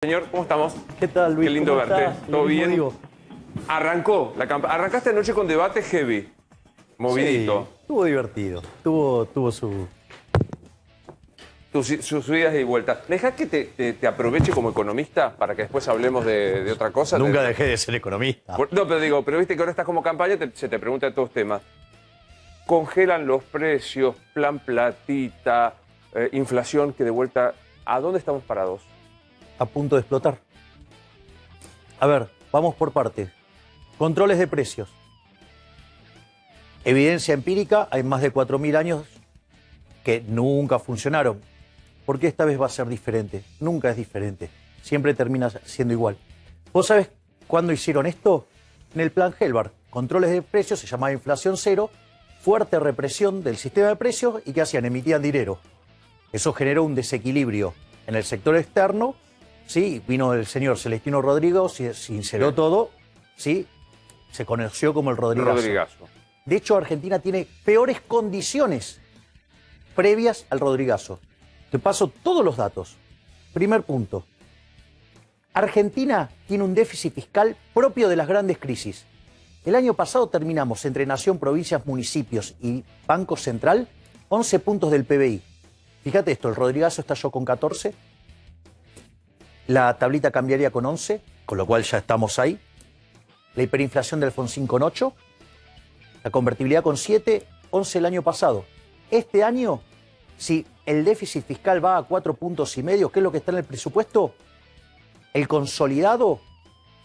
Señor, ¿cómo estamos? ¿Qué tal, Luis? Qué lindo ¿Cómo verte. estás? ¿Todo Lo mismo bien? digo. Arrancó la campaña. Arrancaste anoche con debate heavy, movidito. Sí, estuvo divertido. Tuvo su... Sus subidas y vueltas. ¿Deja que te aproveche como economista para que después hablemos de otra cosa? Nunca dejé de ser economista. No, pero digo, pero viste que ahora estás como campaña, se te pregunta de todos temas. Congelan los precios, plan platita, inflación, que de vuelta, ¿a dónde estamos parados? A punto de explotar. A ver, vamos por partes. Controles de precios. Evidencia empírica, hay más de 4.000 años que nunca funcionaron. ¿Por qué esta vez va a ser diferente? Nunca es diferente. Siempre termina siendo igual. ¿Vos sabés cuándo hicieron esto? En el plan Helbart. Controles de precios, se llamaba inflación cero, fuerte represión del sistema de precios y ¿qué hacían? Emitían dinero. Eso generó un desequilibrio en el sector externo. Sí, vino el señor Celestino Rodrigo, se sinceró todo, sí, se conoció como el Rodrigazo. De hecho, Argentina tiene peores condiciones previas al Rodrigazo. Te paso todos los datos. Primer punto. Argentina tiene un déficit fiscal propio de las grandes crisis. El año pasado terminamos entre nación, provincias, municipios y Banco Central 11 puntos del PBI. Fíjate esto, el Rodrigazo estalló con 14. La tablita cambiaria con 11, con lo cual ya estamos ahí. La hiperinflación del Alfonsín con 8. La convertibilidad con 7, 11 el año pasado. Este año, si el déficit fiscal va a 4,5 puntos, ¿qué es lo que está en el presupuesto? El consolidado,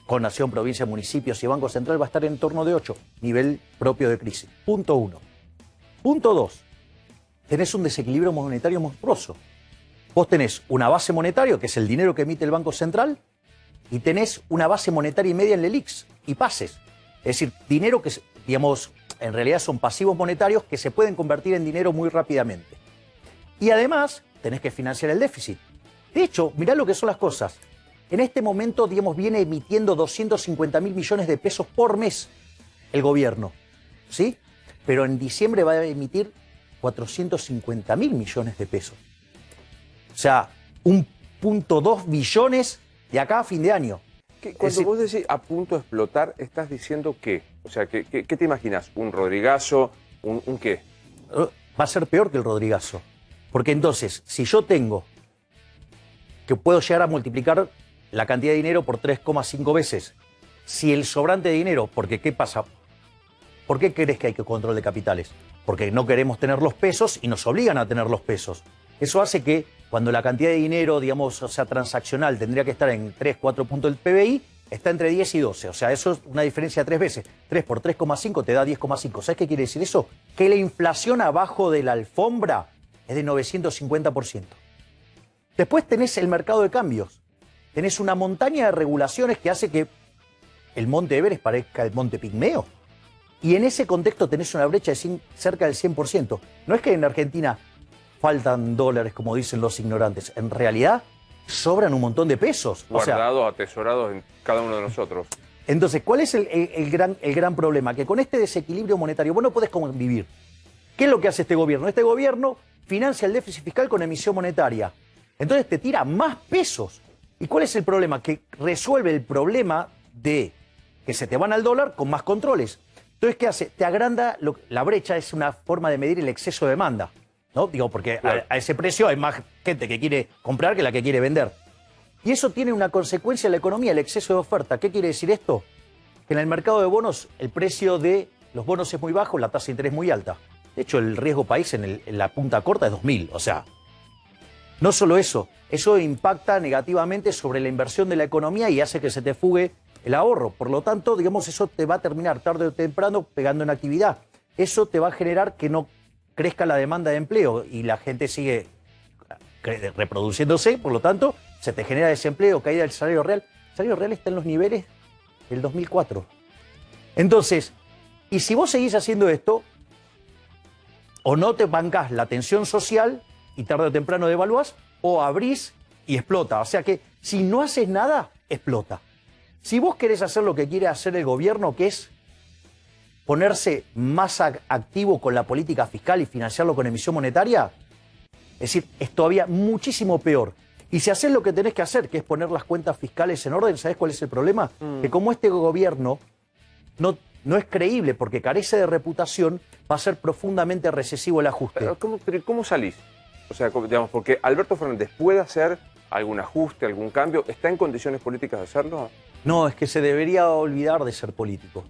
con nación, provincia, municipios y Banco Central, va a estar en torno de 8, nivel propio de crisis. Punto 1. Punto 2. Tenés un desequilibrio monetario monstruoso. Vos tenés una base monetaria, que es el dinero que emite el Banco Central, y tenés una base monetaria y media en LELIQs y pases. Es decir, dinero que, digamos, en realidad son pasivos monetarios que se pueden convertir en dinero muy rápidamente. Y además, tenés que financiar el déficit. De hecho, mirá lo que son las cosas. En este momento, digamos, viene emitiendo 250.000 millones de pesos por mes el gobierno, ¿sí? Pero en diciembre va a emitir 450.000 millones de pesos. O sea, 1,2 billones de acá a fin de año. Cuando vos decís a punto de explotar, ¿estás diciendo qué? O sea, ¿qué te imaginas? ¿Un Rodrigazo? ¿Un qué? Va a ser peor que el Rodrigazo. Porque entonces, si yo tengo que puedo llegar a multiplicar la cantidad de dinero por 3,5 veces, si el sobrante de dinero, porque ¿qué pasa? ¿Por qué crees que hay que control de capitales? Porque no queremos tener los pesos y nos obligan a tener los pesos. Eso hace que cuando la cantidad de dinero, digamos, o sea, transaccional tendría que estar en 3, 4 puntos del PBI, está entre 10 y 12. O sea, eso es una diferencia de 3 veces. 3 por 3,5 te da 10,5. ¿Sabes qué quiere decir eso? Que la inflación abajo de la alfombra es de 950%. Después tenés el mercado de cambios. Tenés una montaña de regulaciones que hace que el Monte Everest parezca el Monte Pigmeo. Y en ese contexto tenés una brecha de cerca del 100%. No es que en Argentina faltan dólares, como dicen los ignorantes. En realidad, sobran un montón de pesos. Guardados, atesorados en cada uno de nosotros. Entonces, ¿cuál es el gran problema? Que con este desequilibrio monetario vos no podés convivir. ¿Qué es lo que hace este gobierno? Este gobierno financia el déficit fiscal con emisión monetaria. Entonces te tira más pesos. ¿Y cuál es el problema? Que resuelve el problema de que se te van al dólar con más controles. Entonces, ¿qué hace? Te agranda, la brecha es una forma de medir el exceso de demanda, ¿no? Digo, porque claro, a ese precio hay más gente que quiere comprar que la que quiere vender. Y eso tiene una consecuencia en la economía, el exceso de oferta. ¿Qué quiere decir esto? Que en el mercado de bonos el precio de los bonos es muy bajo, la tasa de interés muy alta. De hecho, el riesgo país en la punta corta es 2.000. O sea, no solo eso impacta negativamente sobre la inversión de la economía y hace que se te fugue el ahorro. Por lo tanto, digamos, eso te va a terminar tarde o temprano pegando en actividad. Eso te va a generar que no crezca la demanda de empleo y la gente sigue reproduciéndose, por lo tanto, se te genera desempleo, caída del salario real. El salario real está en los niveles del 2004. Entonces, y si vos seguís haciendo esto, o no te bancás la tensión social y tarde o temprano devaluás, o abrís y explota. O sea que si no haces nada, explota. Si vos querés hacer lo que quiere hacer el gobierno, que es ponerse más activo con la política fiscal y financiarlo con emisión monetaria, es decir, es todavía muchísimo peor. Y si haces lo que tenés que hacer, que es poner las cuentas fiscales en orden, ¿sabés cuál es el problema? Que como este gobierno no es creíble porque carece de reputación, va a ser profundamente recesivo el ajuste. ¿Cómo salís? O sea, digamos, porque Alberto Fernández puede hacer algún ajuste, algún cambio. ¿Está en condiciones políticas de hacerlo? No, es que se debería olvidar de ser político.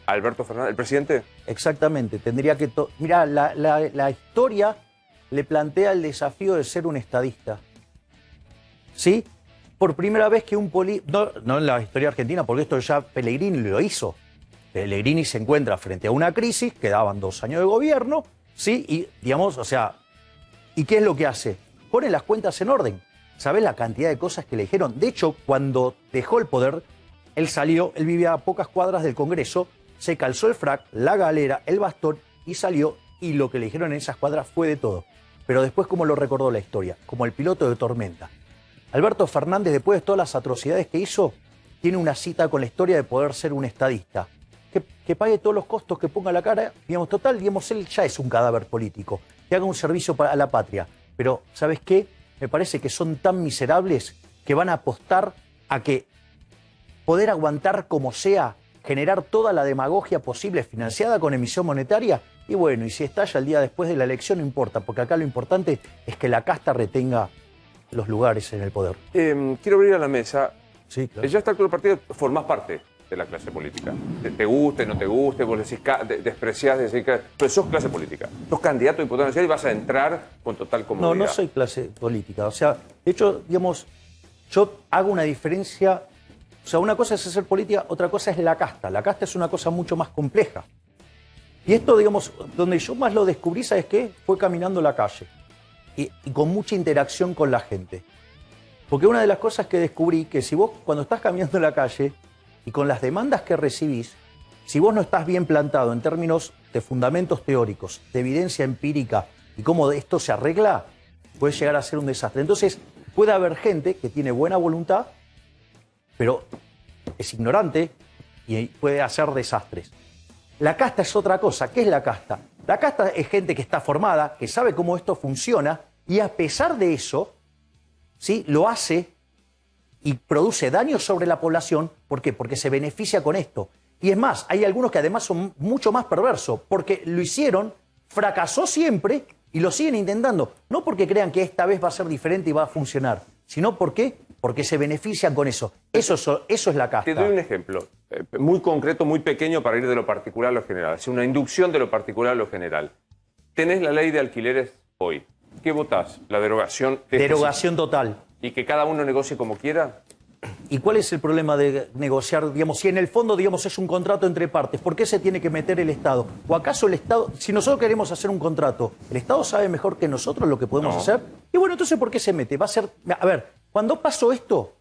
¿Alberto Fernández, el presidente? Exactamente, tendría que... Mirá, la historia le plantea el desafío de ser un estadista. ¿Sí? Por primera vez que un político... No en la historia argentina, porque esto ya Pellegrini lo hizo. Pellegrini se encuentra frente a una crisis, quedaban 2 años de gobierno, ¿sí? Y, digamos, o sea... ¿Y qué es lo que hace? Pone las cuentas en orden. ¿Sabés la cantidad de cosas que le dijeron? De hecho, cuando dejó el poder, él vivía a pocas cuadras del Congreso, se calzó el frac, la galera, el bastón y salió, y lo que le dijeron en esas cuadras fue de todo. Pero después, como lo recordó la historia, como el piloto de Tormenta. Alberto Fernández, después de todas las atrocidades que hizo, tiene una cita con la historia de poder ser un estadista. Que pague todos los costos, que ponga la cara, digamos, total, digamos, él ya es un cadáver político, que haga un servicio a la patria. Pero, ¿sabes qué? Me parece que son tan miserables que van a apostar a que poder aguantar como sea, generar toda la demagogia posible financiada con emisión monetaria, y bueno, y si estalla el día después de la elección no importa, porque acá lo importante es que la casta retenga los lugares en el poder. Quiero abrir a la mesa. Sí, claro. Ya está el partido, formás parte de la clase política. Te guste, no te guste, vos decís, despreciás, decís que... Pero sos clase política. Sos candidato a diputado nacional y vas a entrar con total comodidad. No soy clase política. O sea, de hecho, digamos, yo hago una diferencia. O sea, una cosa es hacer política, otra cosa es la casta. La casta es una cosa mucho más compleja. Y esto, digamos, donde yo más lo descubrí, ¿sabes qué? Fue caminando la calle. Y con mucha interacción con la gente. Porque una de las cosas que descubrí, que si vos cuando estás caminando en la calle y con las demandas que recibís, si vos no estás bien plantado en términos de fundamentos teóricos, de evidencia empírica y cómo esto se arregla, puede llegar a ser un desastre. Entonces, puede haber gente que tiene buena voluntad, pero es ignorante y puede hacer desastres. La casta es otra cosa. ¿Qué es la casta? La casta es gente que está formada, que sabe cómo esto funciona y a pesar de eso, ¿sí? Lo hace y produce daño sobre la población. ¿Por qué? Porque se beneficia con esto. Y es más, hay algunos que además son mucho más perversos, porque lo hicieron, fracasó siempre y lo siguen intentando. No porque crean que esta vez va a ser diferente y va a funcionar, sino porque se benefician con eso. Eso es la casta. Te doy un ejemplo muy concreto, muy pequeño para ir de lo particular a lo general. Es una inducción de lo particular a lo general. Tenés la ley de alquileres hoy. ¿Qué votás? ¿La derogación? Derogación total. ¿Y que cada uno negocie como quiera? ¿Y cuál es el problema de negociar, digamos, si en el fondo, digamos, es un contrato entre partes? ¿Por qué se tiene que meter el Estado? ¿O acaso el Estado, si nosotros queremos hacer un contrato, el Estado sabe mejor que nosotros lo que podemos hacer? Y bueno, entonces, ¿por qué se mete? Va a ser, a ver, cuando pasó esto,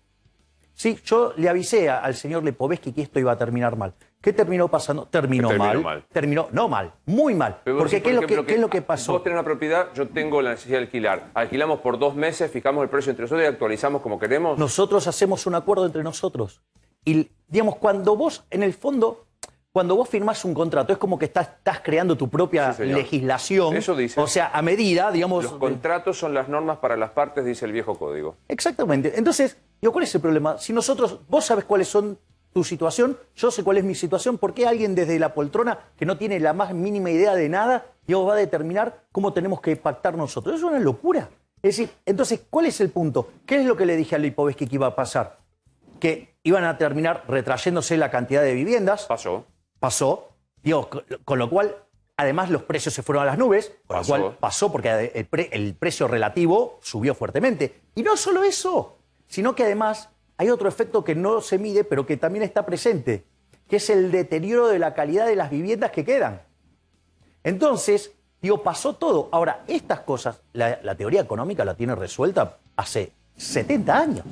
sí, yo le avisé al señor Lipovetsky que esto iba a terminar mal. ¿Qué terminó pasando? Terminó mal. No mal, muy mal. Pero porque ¿qué es lo que pasó? Vos tenés una propiedad, yo tengo la necesidad de alquilar. Alquilamos por 2 meses, fijamos el precio entre nosotros y actualizamos como queremos. Nosotros hacemos un acuerdo entre nosotros. Y, digamos, cuando vos, en el fondo, cuando vos firmás un contrato, es como que estás creando tu propia legislación. Eso dice. O sea, a medida, digamos... Los contratos son las normas para las partes, dice el viejo código. Exactamente. Entonces, digo, ¿cuál es el problema? Si nosotros, vos sabés cuáles son tu situación, yo sé cuál es mi situación, ¿por qué alguien desde la poltrona que no tiene la más mínima idea de nada, va a determinar cómo tenemos que pactar nosotros? Es una locura. Es decir, entonces, ¿cuál es el punto? ¿Qué es lo que le dije a Lipovetsky que iba a pasar? Que iban a terminar retrayéndose la cantidad de viviendas. Pasó. Digo, con lo cual, además, los precios se fueron a las nubes, con lo cual pasó porque el precio relativo subió fuertemente. Y no solo eso, sino que además hay otro efecto que no se mide, pero que también está presente, que es el deterioro de la calidad de las viviendas que quedan. Entonces, digo, pasó todo. Ahora, estas cosas, la teoría económica la tiene resuelta hace 70 años.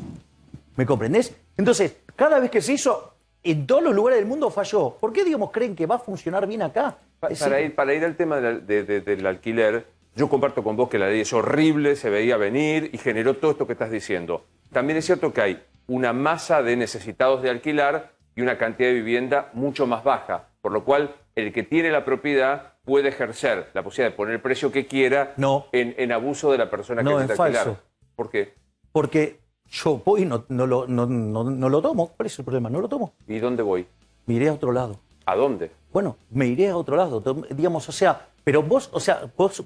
¿Me comprendés? Entonces, cada vez que se hizo, en todos los lugares del mundo falló. ¿Por qué, digamos, creen que va a funcionar bien acá? Para ir al tema del alquiler, yo comparto con vos que la ley es horrible, se veía venir y generó todo esto que estás diciendo. También es cierto que hay una masa de necesitados de alquilar y una cantidad de vivienda mucho más baja, por lo cual el que tiene la propiedad puede ejercer la posibilidad de poner el precio que quiera en abuso de la persona que necesita alquilar. Falso. ¿Por qué? Porque yo voy y no lo tomo. ¿Cuál es el problema? No lo tomo. ¿Y dónde voy? Me iré a otro lado. ¿A dónde? Bueno, me iré a otro lado. Digamos, o sea, pero vos,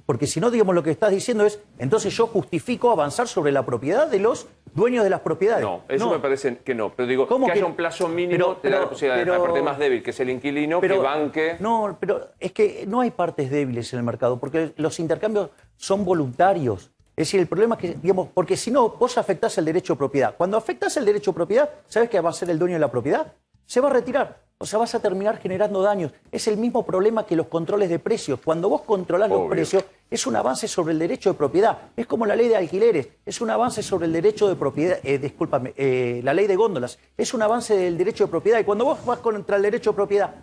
porque si no, digamos, lo que estás diciendo es, entonces yo justifico avanzar sobre la propiedad de los dueños de las propiedades. No, eso me parece que no. Pero digo, que haya un plazo mínimo te da la posibilidad de la parte más débil, que es el inquilino, que banque. No, pero es que no hay partes débiles en el mercado, porque los intercambios son voluntarios. Es decir, el problema es que, digamos, porque si no, vos afectás el derecho de propiedad. Cuando afectás el derecho de propiedad, ¿sabes qué va a hacer el dueño de la propiedad? Se va a retirar. O sea, vas a terminar generando daños. Es el mismo problema que los controles de precios. Cuando vos controlás los precios, es un avance sobre el derecho de propiedad. Es como la ley de alquileres, es un avance sobre el derecho de propiedad. La ley de góndolas, es un avance del derecho de propiedad. Y cuando vos vas contra el derecho de propiedad,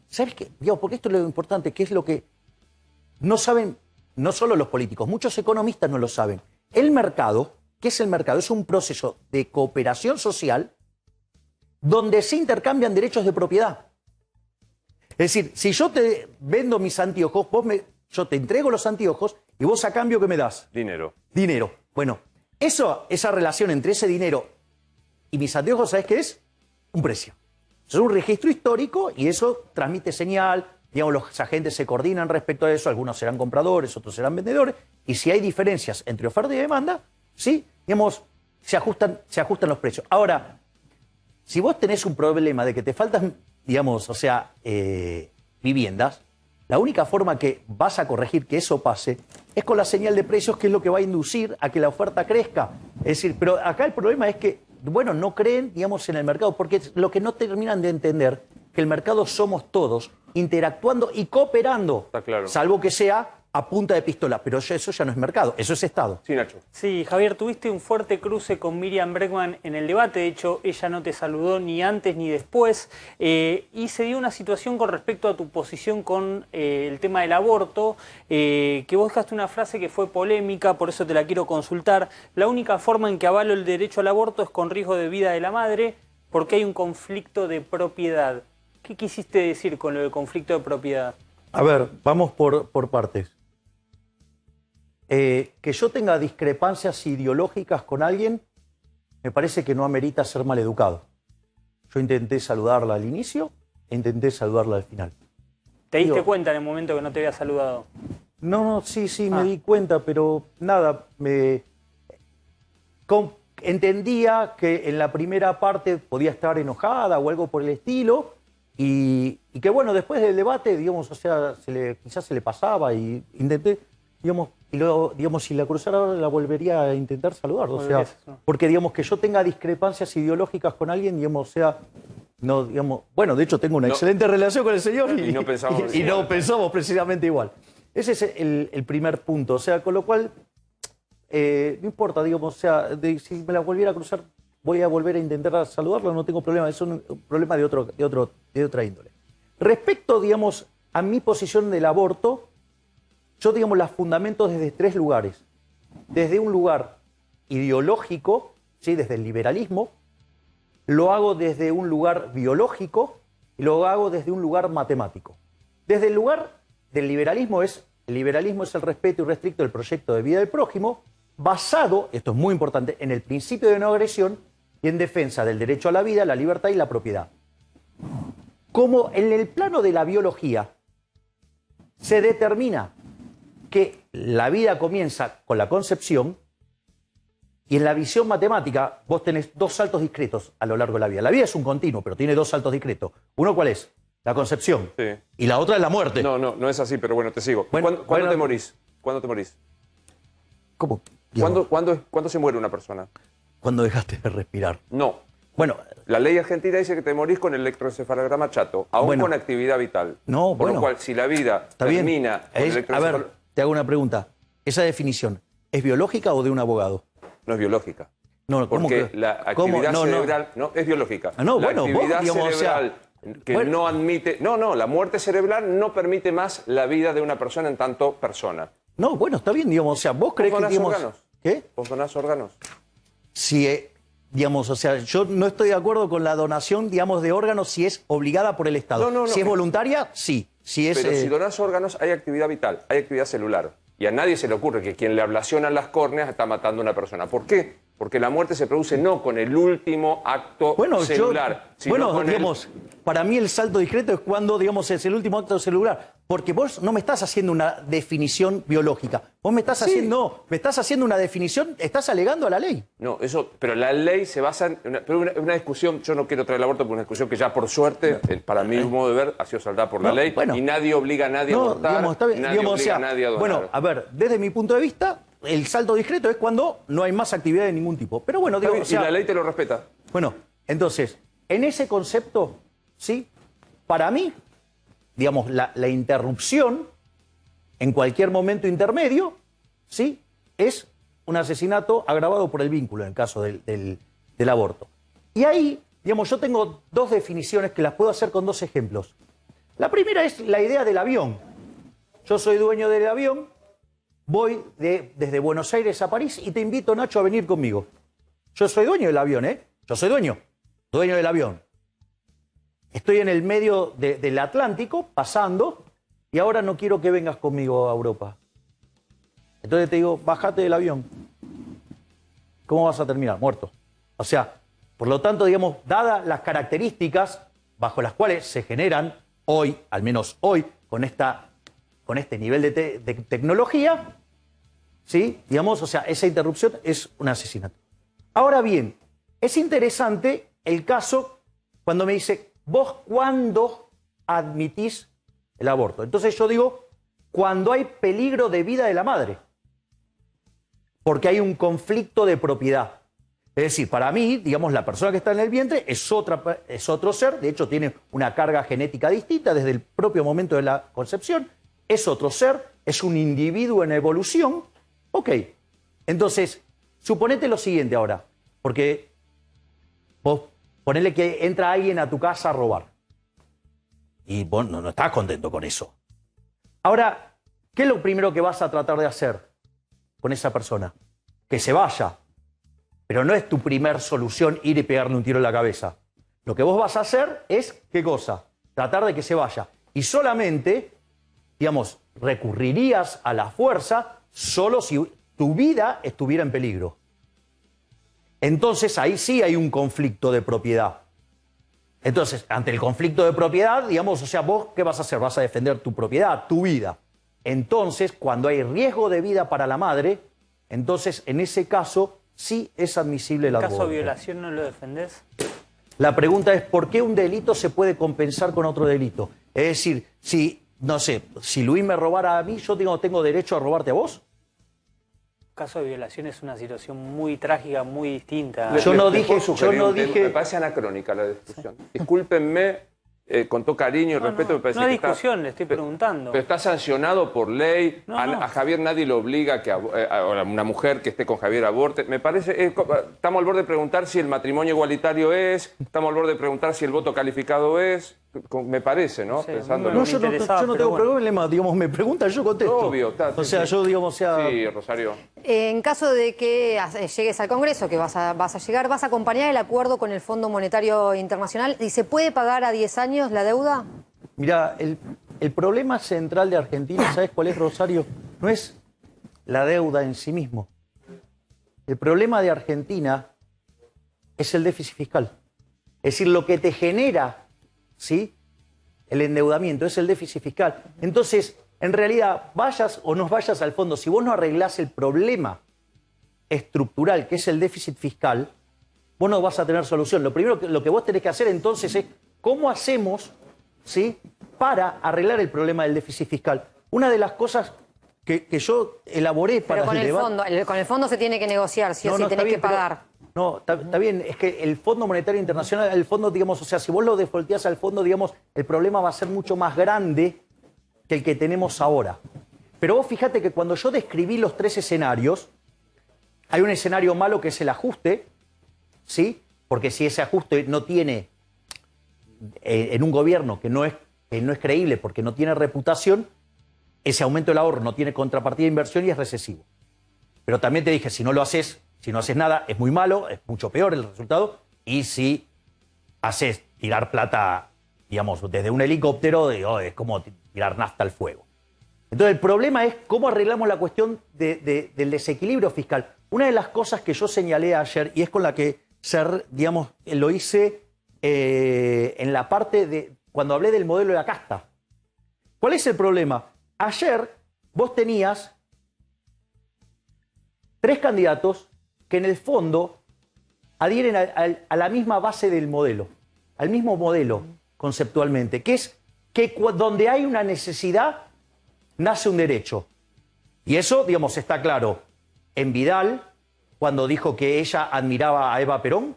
¿sabes qué? Digamos, porque esto es lo importante, que es lo que no saben, no solo los políticos, muchos economistas no lo saben. El mercado, ¿qué es el mercado? Es un proceso de cooperación social donde se intercambian derechos de propiedad. Es decir, si yo te vendo mis anteojos, yo te entrego los anteojos y vos a cambio, ¿qué me das? Dinero. Dinero. Bueno, esa relación entre ese dinero y mis anteojos, ¿sabes qué es? Un precio. Es un registro histórico y eso transmite señal. Digamos, los agentes se coordinan respecto a eso. Algunos serán compradores, otros serán vendedores. Y si hay diferencias entre oferta y demanda, sí, digamos, se ajustan los precios. Ahora, si vos tenés un problema de que te faltan, digamos, viviendas, la única forma que vas a corregir que eso pase es con la señal de precios, que es lo que va a inducir a que la oferta crezca. Es decir, pero acá el problema es que, bueno, no creen, digamos, en el mercado, porque lo que no terminan de entender, que el mercado somos todos, interactuando y cooperando, Está claro. Salvo que sea a punta de pistola, pero eso ya no es mercado, eso es Estado. Sí, Nacho. Sí, Javier, tuviste un fuerte cruce con Miriam Bregman en el debate, de hecho ella no te saludó ni antes ni después, y se dio una situación con respecto a tu posición con el tema del aborto, que vos dejaste una frase que fue polémica, por eso te la quiero consultar. La única forma en que avalo el derecho al aborto es con riesgo de vida de la madre, porque hay un conflicto de propiedad. ¿Qué quisiste decir con lo del conflicto de propiedad? A ver, vamos por partes. Que yo tenga discrepancias ideológicas con alguien, me parece que no amerita ser maleducado. Yo intenté saludarla al inicio e intenté saludarla al final. ¿Te diste cuenta en el momento que no te había saludado? No, sí, me di cuenta, pero nada, entendía que en la primera parte podía estar enojada o algo por el estilo, y que bueno, después del debate, digamos, quizás se le pasaba y intenté, digamos, y luego, digamos, si la cruzara la volvería a intentar saludar. O sea, porque, digamos, que yo tenga discrepancias ideológicas con alguien, digamos, no, digamos, bueno, de hecho tengo una excelente relación con el señor y no pensamos precisamente igual. Ese es el primer punto, o sea, con lo cual, no importa, digamos, o sea, si me la volviera a cruzar, voy a volver a intentar saludarla, no tengo problema, es un problema de otra índole. Respecto, digamos, a mi posición del aborto, yo, digamos, las fundamento desde tres lugares. Desde un lugar ideológico, ¿sí? Desde el liberalismo, lo hago desde un lugar biológico y lo hago desde un lugar matemático. Desde el lugar del liberalismo el liberalismo es el respeto irrestricto del proyecto de vida del prójimo, basado, esto es muy importante, en el principio de no agresión y en defensa del derecho a la vida, la libertad y la propiedad. Como en el plano de la biología se determina que la vida comienza con la concepción, y en la visión matemática vos tenés dos saltos discretos a lo largo de la vida. La vida es un continuo, pero tiene dos saltos discretos. ¿Uno cuál es? La concepción. Sí. Y la otra es la muerte. No es así, pero bueno, te sigo. ¿Cuándo te morís? ¿Cuándo te morís? ¿Cómo? ¿Cuándo se muere una persona? Cuando dejaste de respirar. No. Bueno, la ley argentina dice que te morís con el electroencefalograma chato, aún con actividad vital. No, Por lo cual, si la vida termina con el electroencefalograma... A ver, te hago una pregunta. ¿Esa definición es biológica o de un abogado? No es biológica. No, ¿cómo porque que? la actividad cerebral... No, es biológica. La actividad digamos, cerebral que no admite... la muerte cerebral no permite más la vida de una persona en tanto persona. No, bueno, está bien, digamos, o sea, vos creés que... ¿Vos donás órganos? ¿Qué? ¿Vos donás órganos? Sí, digamos, o sea, yo no estoy de acuerdo con la donación, digamos, de órganos si es obligada por el Estado. Si es voluntaria, sí. Pero si donás órganos, hay actividad vital, hay actividad celular. Y a nadie se le ocurre que quien le ablaciona las córneas está matando a una persona. ¿Por qué? Porque la muerte se produce no con el último acto celular, sino con digamos, para mí el salto discreto es cuando, digamos, es el último acto celular. Porque vos no me estás haciendo una definición biológica. Vos me estás haciendo una definición, estás alegando a la ley. No, eso, pero la ley se basa en una discusión. Yo no quiero traer el aborto por una discusión que ya por suerte, para mi modo de ver, ha sido saldada por la ley. Y nadie obliga a nadie a abortar, nadie obliga a nadie a donar. Bueno, a ver, desde mi punto de vista, el salto discreto es cuando no hay más actividad de ningún tipo. Pero bueno, digo, y la ley te lo respeta. Bueno, entonces, en ese concepto, ¿sí? Para mí, digamos, la interrupción en cualquier momento intermedio, ¿sí? Es un asesinato agravado por el vínculo en el caso del aborto. Y ahí, digamos, yo tengo dos definiciones que las puedo hacer con dos ejemplos. La primera es la idea del avión. Yo soy dueño del avión, voy desde Buenos Aires a París y te invito, Nacho, a venir conmigo. Yo soy dueño del avión, ¿eh? Yo soy dueño del avión. Estoy en el medio del Atlántico, pasando, y ahora no quiero que vengas conmigo a Europa. Entonces te digo, bájate del avión. ¿Cómo vas a terminar? Muerto. O sea, por lo tanto, digamos, dadas las características bajo las cuales se generan hoy, al menos hoy, con este nivel de tecnología, ¿sí? Digamos, o sea, esa interrupción es un asesinato. Ahora bien, es interesante el caso cuando me dice, ¿vos cuándo admitís el aborto? Entonces yo digo, cuando hay peligro de vida de la madre. Porque hay un conflicto de propiedad. Es decir, para mí, digamos, la persona que está en el vientre es otro ser, de hecho tiene una carga genética distinta desde el propio momento de la concepción, es otro ser, es un individuo en evolución. Ok, entonces, suponete lo siguiente ahora, porque vos ponele que entra alguien a tu casa a robar. Y vos no estás contento con eso. Ahora, ¿qué es lo primero que vas a tratar de hacer con esa persona? Que se vaya. Pero no es tu primer solución ir y pegarle un tiro en la cabeza. Lo que vos vas a hacer es, ¿qué cosa? Tratar de que se vaya. Y solamente, digamos, recurrirías a la fuerza solo si tu vida estuviera en peligro. Entonces ahí sí hay un conflicto de propiedad. Entonces, ante el conflicto de propiedad, digamos, o sea, vos, ¿qué vas a hacer? Vas a defender tu propiedad, tu vida. Entonces, cuando hay riesgo de vida para la madre, entonces, en ese caso, sí es admisible el aborto. ¿En caso de violación no lo defendés? La pregunta es, ¿por qué un delito se puede compensar con otro delito? Es decir, si, no sé, si Luis me robara a mí, ¿yo tengo derecho a robarte a vos? Caso de violación es una situación muy trágica, muy distinta. Yo no dije... Me parece anacrónica la discusión. Discúlpenme, con todo cariño y respeto, me parece no que es discusión, le estoy preguntando. Pero está sancionado por ley. A Javier nadie lo obliga a que a una mujer que esté con Javier aborte. Me parece... estamos al borde de preguntar si el matrimonio igualitario es, estamos al borde de preguntar si el voto calificado es... Me parece, ¿no? Sí, Pensándolo. Yo no tengo problema, digamos, me preguntan, yo contesto. Obvio, o sea, yo, digamos, Sí, Rosario. En caso de que llegues al Congreso, que vas a llegar, ¿vas a acompañar el acuerdo con el Fondo Monetario Internacional? ¿Y se puede pagar a 10 años la deuda? Mira, el problema central de Argentina, ¿sabes cuál es, Rosario? No es la deuda en sí mismo. El problema de Argentina es el déficit fiscal. Es decir, lo que te genera, ¿sí?, el endeudamiento es el déficit fiscal. Entonces, en realidad, vayas o no vayas al fondo, si vos no arreglás el problema estructural, que es el déficit fiscal, vos no vas a tener solución. Lo primero lo que vos tenés que hacer entonces es, ¿cómo hacemos, ¿sí?, para arreglar el problema del déficit fiscal? Una de las cosas que yo elaboré para el debate... Con el fondo se tiene que negociar, sí o sí, tenés que pagar. No, está bien, es que el Fondo Monetario Internacional, el fondo, digamos, o sea, si vos lo defaulteás al fondo, digamos, el problema va a ser mucho más grande que el que tenemos ahora. Pero vos fíjate que cuando yo describí los tres escenarios, hay un escenario malo que es el ajuste, ¿sí? Porque si ese ajuste no tiene, en un gobierno que no es creíble porque no tiene reputación, ese aumento del ahorro no tiene contrapartida de inversión y es recesivo. Pero también te dije, si no haces nada, es muy malo, es mucho peor el resultado. Y si haces tirar plata, digamos, desde un helicóptero, es como tirar nafta al fuego. Entonces, el problema es cómo arreglamos la cuestión del desequilibrio fiscal. una de las cosas que yo señalé ayer, y es con la que, digamos, lo hice en la parte de, cuando hablé del modelo de la casta. ¿Cuál es el problema? Ayer vos tenías 3 candidatos que en el fondo adhieren a la misma base del modelo, al mismo modelo conceptualmente, que es que donde hay una necesidad, nace un derecho. Y eso, digamos, está claro en Vidal, cuando dijo que ella admiraba a Eva Perón.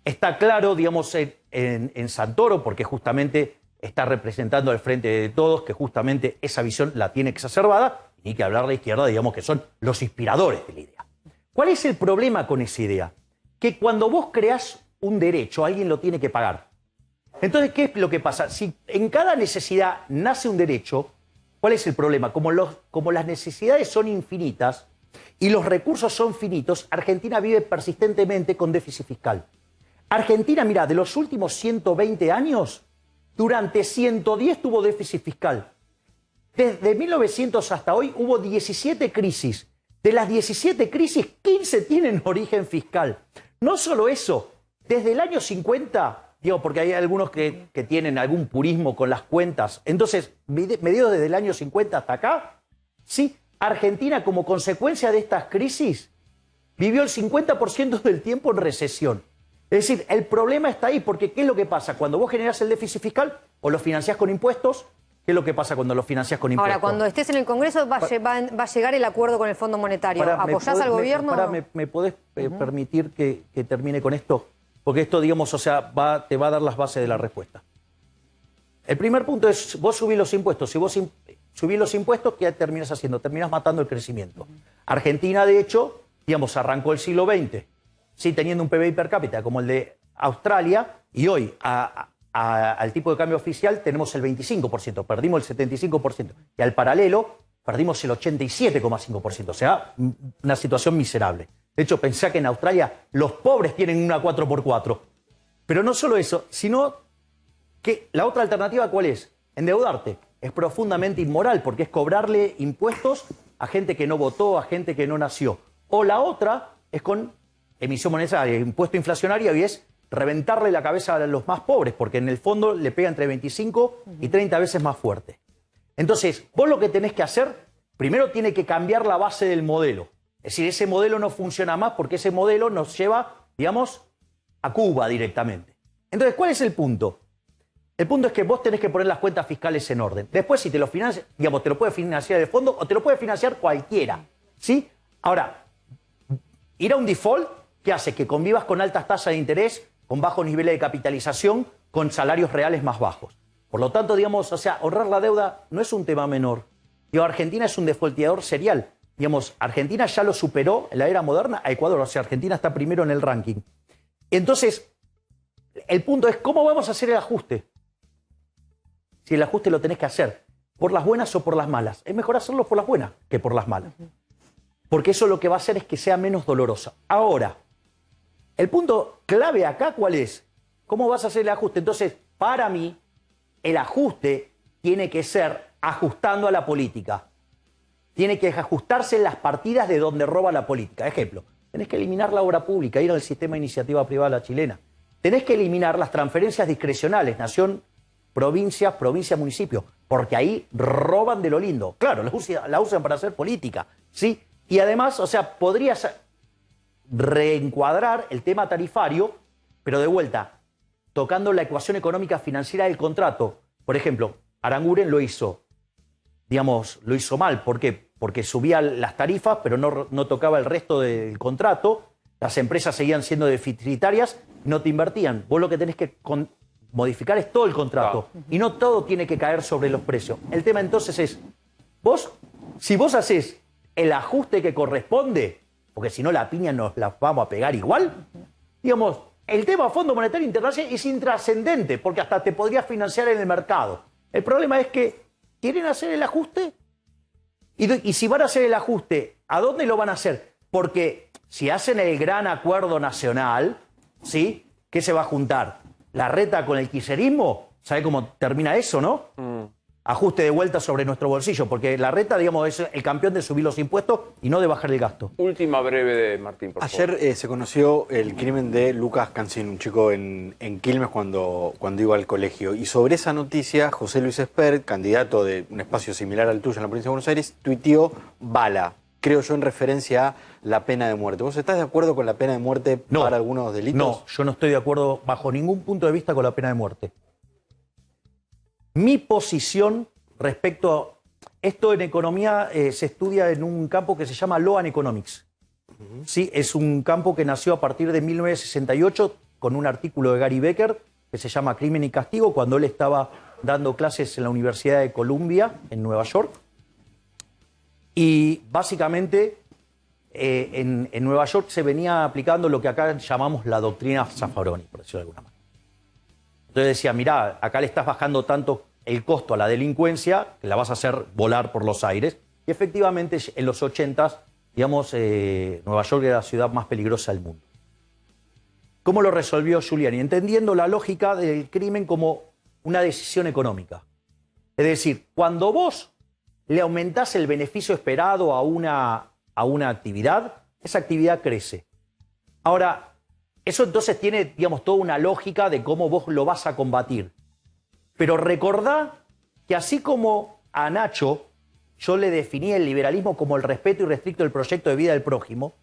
Está claro, digamos, en Santoro, porque justamente está representando al Frente de Todos, que justamente esa visión la tiene exacerbada, y ni que hablar de la izquierda, digamos, que son los inspiradores de la idea. ¿Cuál es el problema con esa idea? Que cuando vos creás un derecho, alguien lo tiene que pagar. Entonces, ¿qué es lo que pasa? Si en cada necesidad nace un derecho, ¿cuál es el problema? Como las necesidades son infinitas y los recursos son finitos, Argentina vive persistentemente con déficit fiscal. Argentina, mira, de los últimos 120 años, durante 110 tuvo déficit fiscal. Desde 1900 hasta hoy hubo 17 crisis. De las 17 crisis, 15 tienen origen fiscal. No solo eso, desde el año 50... Digo, porque hay algunos que tienen algún purismo con las cuentas. Entonces, medido desde el año 50 hasta acá, sí, Argentina, como consecuencia de estas crisis, vivió el 50% del tiempo en recesión. Es decir, el problema está ahí, porque ¿qué es lo que pasa? Cuando vos generás el déficit fiscal o lo financiás con impuestos, ¿qué es lo que pasa cuando lo financiás con impuestos? Ahora, cuando estés en el Congreso va a llegar el acuerdo con el Fondo Monetario. ¿Apoyás al gobierno? ¿Me podés permitir que termine con esto? Porque esto, digamos, o sea, te va a dar las bases de la respuesta. El primer punto es, vos subís los impuestos. Si vos subís los impuestos, ¿qué terminas haciendo? Terminas matando el crecimiento. Argentina, de hecho, digamos, arrancó el siglo XX, sí, teniendo un PBI per cápita como el de Australia, y hoy, al tipo de cambio oficial, tenemos el 25%, perdimos el 75%. Y al paralelo, perdimos el 87,5%. O sea, una situación miserable. De hecho, pensá que en Australia los pobres tienen una 4x4. Pero no solo eso, sino que la otra alternativa, ¿cuál es? Endeudarte. Es profundamente inmoral porque es cobrarle impuestos a gente que no votó, a gente que no nació. O la otra es con emisión monetaria, impuesto inflacionario, y es reventarle la cabeza a los más pobres, porque en el fondo le pega entre 25 y 30 veces más fuerte. Entonces, vos lo que tenés que hacer, primero tiene que cambiar la base del modelo. Es decir, ese modelo no funciona más porque ese modelo nos lleva, digamos, a Cuba directamente. Entonces, ¿cuál es el punto? El punto es que vos tenés que poner las cuentas fiscales en orden. Después, si te lo financia, digamos, te lo puede financiar el fondo o te lo puede financiar cualquiera, ¿sí? Ahora, ir a un default, ¿qué hace? Que convivas con altas tasas de interés, con bajos niveles de capitalización, con salarios reales más bajos. Por lo tanto, digamos, o sea, ahorrar la deuda no es un tema menor. Digo, Argentina es un defaulteador serial. Digamos, Argentina ya lo superó en la era moderna a Ecuador. O sea, Argentina está primero en el ranking. Entonces, el punto es, ¿cómo vamos a hacer el ajuste? Si el ajuste lo tenés que hacer, ¿por las buenas o por las malas? Es mejor hacerlo por las buenas que por las malas. Porque eso lo que va a hacer es que sea menos dolorosa. Ahora, el punto clave acá, ¿cuál es? ¿Cómo vas a hacer el ajuste? Entonces, para mí, el ajuste tiene que ser ajustando a la política. Tiene que ajustarse en las partidas de donde roba la política. Ejemplo, tenés que eliminar la obra pública, ir al sistema de iniciativa privada a la chilena. Tenés que eliminar las transferencias discrecionales, nación, provincia, provincia, municipio, porque ahí roban de lo lindo. Claro, la usan para hacer política, ¿sí? Y además, o sea, podrías reencuadrar el tema tarifario, pero de vuelta, tocando la ecuación económica financiera del contrato. Por ejemplo, Aranguren lo hizo, digamos, lo hizo mal. ¿Por qué? Porque subía las tarifas, pero no tocaba el resto del contrato. Las empresas seguían siendo deficitarias, no te invertían. Vos lo que tenés que modificar es todo el contrato. Y no todo tiene que caer sobre los precios. El tema entonces es, si vos haces el ajuste que corresponde, porque si no la piña nos la vamos a pegar igual, digamos, el tema Fondo Monetario Internacional es intrascendente, porque hasta te podrías financiar en el mercado. El problema es que quieren hacer el ajuste. Y si van a hacer el ajuste, ¿a dónde lo van a hacer? Porque si hacen el gran acuerdo nacional, ¿sí? ¿Qué se va a juntar? ¿La reta con el kirchnerismo? ¿Sabe cómo termina eso, no? ajuste de vuelta sobre nuestro bolsillo, porque Larreta, digamos, es el campeón de subir los impuestos y no de bajar el gasto. Última breve de Martín, por favor. Ayer se conoció el crimen de Lucas Cancín, un chico en Quilmes cuando iba al colegio. Y sobre esa noticia, José Luis Espert, candidato de un espacio similar al tuyo en la provincia de Buenos Aires, tuiteó bala, creo yo en referencia a la pena de muerte. ¿Vos estás de acuerdo con la pena de muerte para algunos delitos? No, yo no estoy de acuerdo bajo ningún punto de vista con la pena de muerte. Mi posición respecto a esto en economía se estudia en un campo que se llama Law and Economics. Sí, es un campo que nació a partir de 1968 con un artículo de Gary Becker que se llama Crimen y Castigo, cuando él estaba dando clases en la Universidad de Columbia, en Nueva York. Y básicamente en Nueva York se venía aplicando lo que acá llamamos la doctrina Zaffaroni, por decirlo de alguna manera. Entonces decía, mirá, acá le estás bajando tanto el costo a la delincuencia que la vas a hacer volar por los aires. Y efectivamente en los 80s, digamos, Nueva York era la ciudad más peligrosa del mundo. ¿Cómo lo resolvió Giuliani? Entendiendo la lógica del crimen como una decisión económica. Es decir, cuando vos le aumentás el beneficio esperado a una actividad, esa actividad crece. Ahora, eso entonces tiene, digamos, toda una lógica de cómo vos lo vas a combatir. Pero recordá que así como a Nacho yo le definí el liberalismo como el respeto irrestricto del proyecto de vida del prójimo,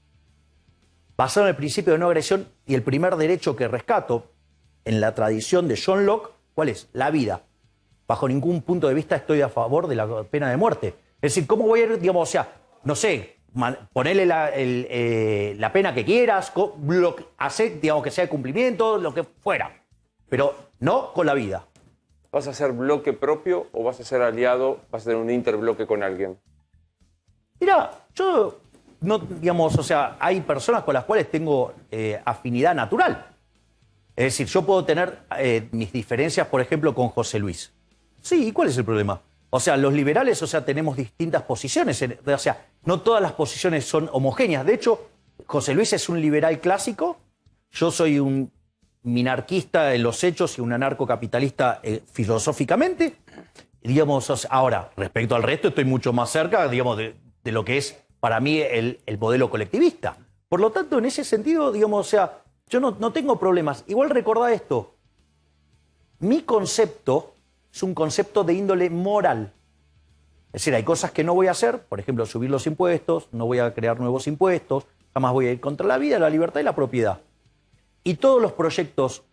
basado en el principio de no agresión, y el primer derecho que rescato en la tradición de John Locke, ¿cuál es? La vida. Bajo ningún punto de vista estoy a favor de la pena de muerte. Es decir, ¿cómo voy a ir, digamos, o sea, no sé, ponerle la pena que quieras, hacer, digamos, que sea de cumplimiento, lo que fuera, pero no con la vida. ¿Vas a hacer bloque propio o vas a ser aliado, vas a tener un interbloque con alguien? Mira, yo, no, digamos, o sea, hay personas con las cuales tengo afinidad natural. Es decir, yo puedo tener mis diferencias, por ejemplo, con José Luis. Sí, ¿y cuál es el problema? O sea, los liberales, o sea, tenemos distintas posiciones. O sea, no todas las posiciones son homogéneas. De hecho, José Luis es un liberal clásico. Yo soy un minarquista en los hechos y un anarcocapitalista filosóficamente. Digamos, ahora, respecto al resto, estoy mucho más cerca, digamos, de lo que es para mí el modelo colectivista. Por lo tanto, en ese sentido, digamos, o sea, yo no tengo problemas. Igual recordá esto. Mi concepto es un concepto de índole moral. Es decir, hay cosas que no voy a hacer, por ejemplo, subir los impuestos, no voy a crear nuevos impuestos, jamás voy a ir contra la vida, la libertad y la propiedad. Y todos los proyectos,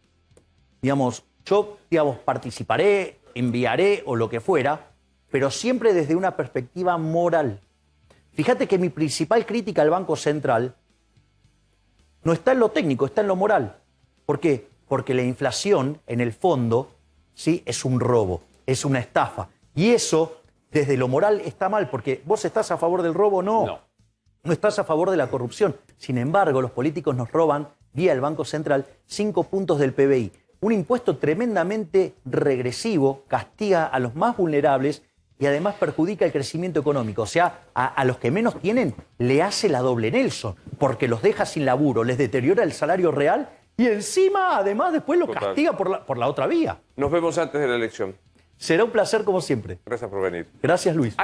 digamos, yo, digamos, participaré, enviaré o lo que fuera, pero siempre desde una perspectiva moral. Fíjate que mi principal crítica al Banco Central no está en lo técnico, está en lo moral. ¿Por qué? Porque la inflación, en el fondo, ¿sí?, es un robo, es una estafa. Y eso, desde lo moral, está mal, porque vos estás a favor del robo, no. No estás a favor de la corrupción. Sin embargo, los políticos nos roban, vía el Banco Central, 5 puntos del PBI. Un impuesto tremendamente regresivo, castiga a los más vulnerables y además perjudica el crecimiento económico. O sea, a los que menos tienen le hace la doble Nelson, porque los deja sin laburo, les deteriora el salario real y encima, además, después lo castiga por la otra vía. Nos vemos antes de la elección. Será un placer como siempre. Gracias por venir. Gracias, Luis.